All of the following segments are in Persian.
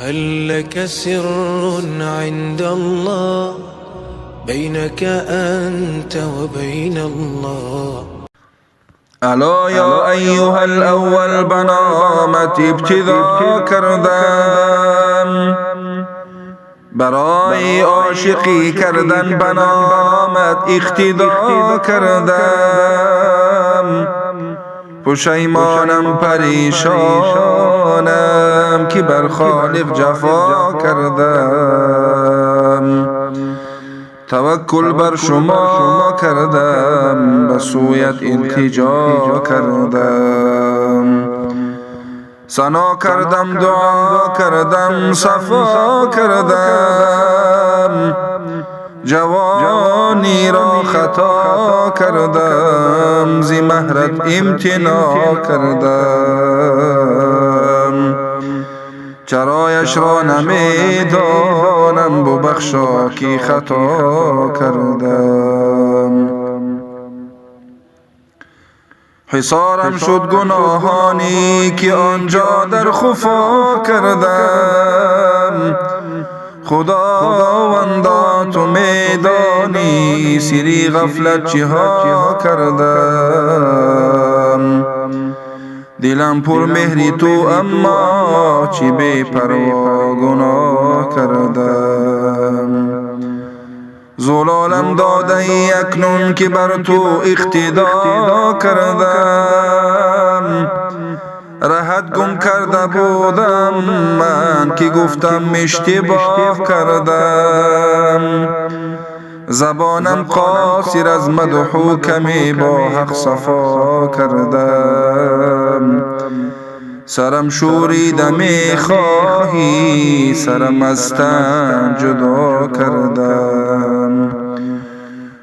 هل لك سر عند الله بينك أنت وبين الله؟ الا یا ایها الاول بنامت ابتدا کردم، برای عاشقی کردن بنامت اقتدا کردم. پشیمانم پریشانم که بر خالق جفا کردم. توکل بر شما کردم، به سویت التجا کردم. ثنا کردم، دعا کردم، صفا کردم. جوانی را خطا کردم، ز مهرت امتناع کردم. چرایش را نمیدانم، ببخشا که خطا کردم. حصارم شد گناهانی که آنجا در خفا کردم. خداوندا تو میدانی، سری غفلت چها کردم. دلم پر مهری تو، اما چی بی پروا گناه کردم. زلالم داده ای اکنون که بر تو اقتدا کردم. رهت گم کرده بودم من که گفتم اشتباه کردم. زبانم قاصر از مدح و کمی با حق صفا کردم. سرم شوریده میخواهی، سرم از تن جدا کردم.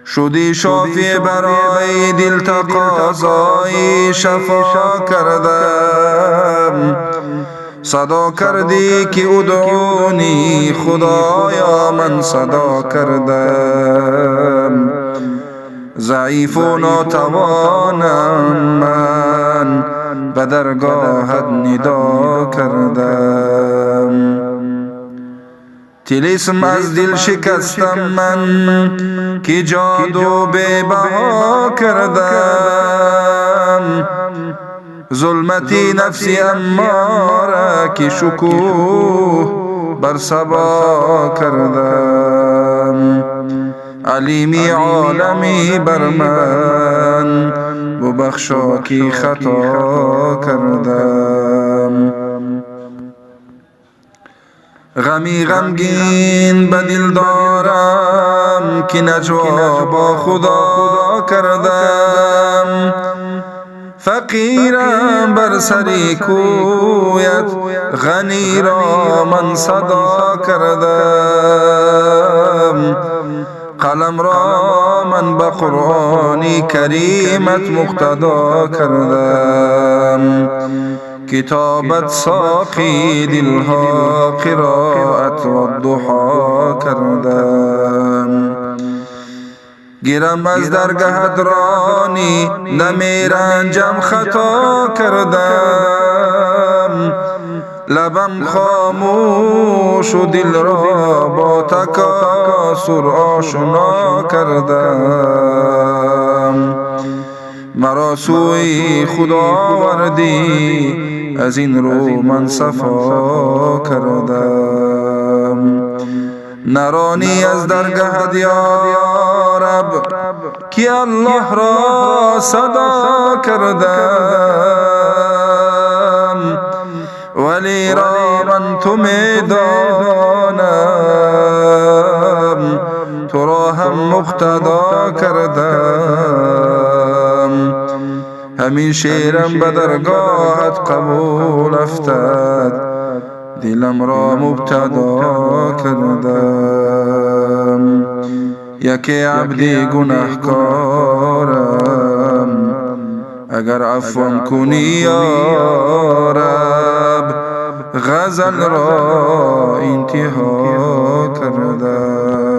شدی شافی برای دل، تقاضای شفا کردم. صدا کردی که ادعونی، خدایا من صدا کردم. ضعیف و ناتوانم من، به درگاهت ندا کردم. طلسم از دل شکستم من، که جادو بے بها کردم. ظلمتی نفسی اماره که شکوه بر صبا کردم. علیمی عالمی بر من، ببخشا که خطا کردم. غمی غمگین به دل دارم، که نجوا با خدا کردم. فقیرم بر سری کویت، غنی را من صدا کردم. قلم را من به قرآن کریمت مقتدا کردم. کتابت ساقی دلها، قرائت و الضحا کردم. گیرم از درگهت رانی، نمیرنجم خطا کردم. لبم خاموش و دل را با تکاسر آشنا کردم. مرا سوی خدا آوردی، از این رو من صفا کردم. نرانی از درگهت یا رب، که الله را صدا کردم. ولی را من تو میدانم، تو را هم مقتدا کردم. همین شیرم به درگاهت قبول افتد، دلم را مبتدا کردم. یکی عبدی گناهکارم، اگر عفوم کنی یا رب، غزل را انتها کردم.